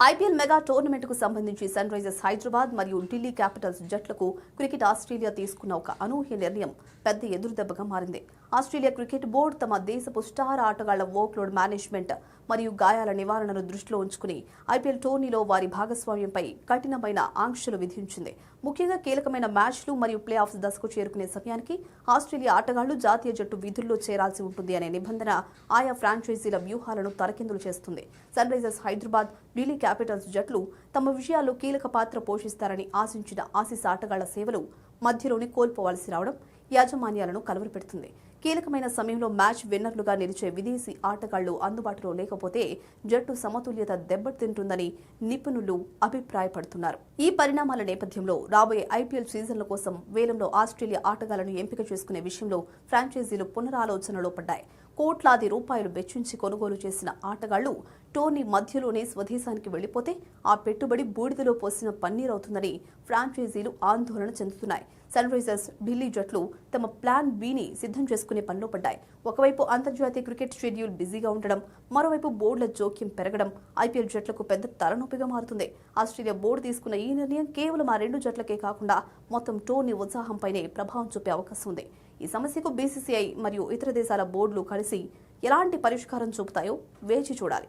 IPL mega tournament కు సంబంధించి sun Risers Hyderabad మరియు ఢిల్లీ క్యాపిటల్స్ జట్లకు క్రికెట్ ఆస్ట్రేలియా తీసుకున్న ఒక అనూహ్య నిర్ణయం పెద్ద ఎదురుదెబ్బగా మారింది. ఆస్ట్రేలియా క్రికెట్ బోర్డు తమ దేశపు స్టార్ ఆటగాళ్ల వర్క్లోడ్ మేనేజ్మెంట్ మరియు గాయాల నివారణను దృష్టిలో ఉంచుకుని ఐపీఎల్ టోర్నీలో వారి భాగస్వామ్యంపై కఠినమైన ఆంక్షలు విధించింది. ముఖ్యంగా కీలకమైన మ్యాచ్లు మరియు ప్లే ఆఫ్స్ దశకు చేరుకునే సమయానికి ఆస్ట్రేలియా ఆటగాళ్లు జాతీయ జట్టు విధుల్లో చేరాల్సి ఉంటుంది అనే నిబంధన ఆయా ఫ్రాంచైజీల వ్యూహాలను తలకిందులు చేస్తుంది. Sunrisers Hyderabad, Delhi Capitals జట్లు తమ విజయాల్లో కీలక పాత్ర పోషిస్తారని ఆశించిన ఆసీస్ ఆటగాళ్ల సేవలు మధ్యలోనే కోల్పోవాల్సి రావడం యాజమాన్యాలను కలవరపెడుతుంది. కీలకమైన సమయంలో మ్యాచ్ విన్నర్లుగా నిలిచే విదేశీ ఆటగాళ్లు అందుబాటులో లేకపోతే జట్టు సమతుల్యత దెబ్బతింటుందని నిపుణులు అభిప్రాయపడుతున్నారు. ఈ పరిణామాల నేపథ్యంలో రాబోయే ఐపీఎల్ సీజన్ల కోసం వేలంలో ఆస్ట్రేలియా ఆటగాళ్లను ఎంపిక చేసుకునే విషయంలో ఫ్రాంచైజీలు పునరాలోచనలో పడ్డాయి. కోట్లాది రూపాయలు వెచ్చించి కొనుగోలు చేసిన ఆటగాళ్లు టోర్నీ మధ్యలోనే స్వదేశానికి వెళ్లిపోతే ఆ పెట్టుబడి బూడిదలో పోసిన పన్నీరవుతుందని ఫ్రాంచైజీలు ఆందోళన చెందుతున్నాయి. సన్ రైజర్స్, ఢిల్లీ జట్లు తమ ప్లాన్ బిని సిద్ధం చేసుకునే పనిలో పడ్డాయి. ఒకవైపు అంతర్జాతీయ క్రికెట్ షెడ్యూల్ బిజీగా ఉండడం, మరోవైపు బోర్డుల జోక్యం పెరగడం ఐపీఎల్ జట్లకు పెద్ద తలనొప్పిగా మారుతుంది. ఆస్ట్రేలియా బోర్డు తీసుకున్న ఈ నిర్ణయం కేవలం ఆ రెండు జట్లకే కాకుండా మొత్తం టోర్నీ ఉత్సాహంపైనే ప్రభావం చూపే అవకాశం ఉంది. ఈ సమస్యకు బీసీసీఐ మరియు ఇతర దేశాల బోర్డులు కలిసి ఎలాంటి పరిష్కారం చూపుతాయో వేచి చూడాలి.